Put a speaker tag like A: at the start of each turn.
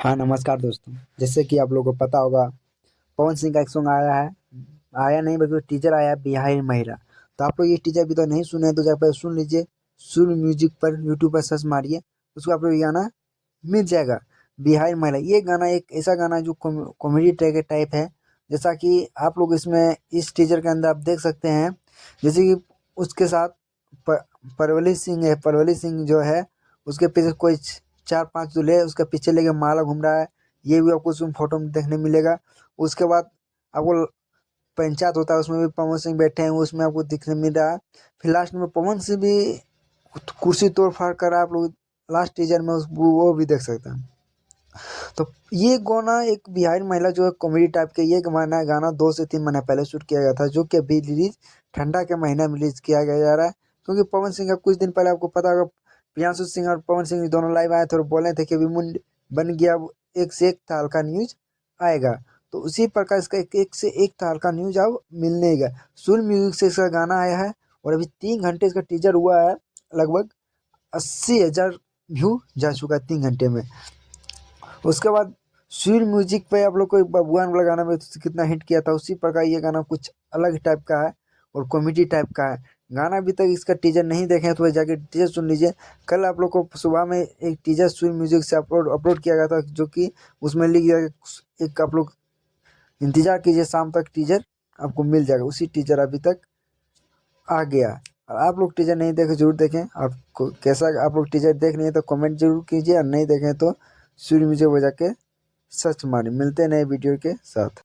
A: हाँ, नमस्कार दोस्तों। जैसे कि आप लोगों को पता होगा, पवन सिंह का एक सॉन्ग आया है। आया नहीं बल्कि टीजर आया है, बिहारी महिला। तो आप लोग ये टीजर अभी तो नहीं सुने हैं तो जाकर सुन लीजिए। सुर म्यूजिक पर यूट्यूब पर सर्च मारिए, उसको आप लोग ये गाना मिल जाएगा। बिहारी महिला ये गाना एक ऐसा गाना है जो कॉमेडी टाइप है। जैसा कि आप लोग इसमें इस टीजर के अंदर आप देख सकते हैं। जैसे कि उसके साथ प- परवली सिंह है। परवली सिंह जो है, उसके पीछे कोई चार पांच दूल्हे उसके पीछे लेके माला घूम रहा है। ये भी आपको उसमें फोटो में देखने मिलेगा। उसके बाद आपको पंचायत होता है, उसमें भी पवन सिंह बैठे हैं, उसमें आपको दिखने मिल रहा है। फिर लास्ट में पवन सिंह भी कुर्सी तोड़ फाड़ कर आप लोग लास्ट टीजर में वो भी देख सकते हैं। तो ये गाना एक बिहारी महिला जो है कॉमेडी टाइप के, ये गाना 2 से 3 महीने पहले शूट किया गया था, जो कि अभी रिलीज ठंडा के महीना में रिलीज किया गया जा रहा है। क्योंकि पवन सिंह का कुछ दिन पहले आपको पता होगा, प्रियांशु सिंह और पवन सिंह दोनों लाइव आए थे और बोले थे कि विमुन बन गया। अब एक से एक ताल का न्यूज आएगा। तो उसी प्रकार इसका एक से एक ताल का न्यूज अब मिलने का सुर म्यूजिक से इसका गाना आया है। और अभी 3 घंटे इसका टीजर हुआ है। लगभग 80,000 व्यू जा चुका है 3 घंटे में। उसके बाद सुर म्यूजिक पे आप लोग को बबुआन वाला गाना में तो कितना हिट किया था, उसी प्रकार ये गाना कुछ अलग टाइप का है और कॉमेडी टाइप का है। गाना अभी तक इसका टीजर नहीं देखे हैं तो वह जाके टीजर सुन लीजिए। कल आप लोग को सुबह में एक टीजर सुर म्यूजिक से अपलोड अपलोड किया गया था, जो कि उसमें लिख दिया कि एक आप लोग इंतजार कीजिए, शाम तक टीजर आपको मिल जाएगा। उसी टीजर अभी तक आ गया। और आप लोग टीजर नहीं देखे जरूर देखें। आपको कैसा, आप लोग टीजर देख नहीं है तो कमेंट जरूर कीजिए, और नहीं देखें तो सूर्य म्यूजिक बजा के सर्च मारिए। मिलते हैं नए वीडियो के साथ।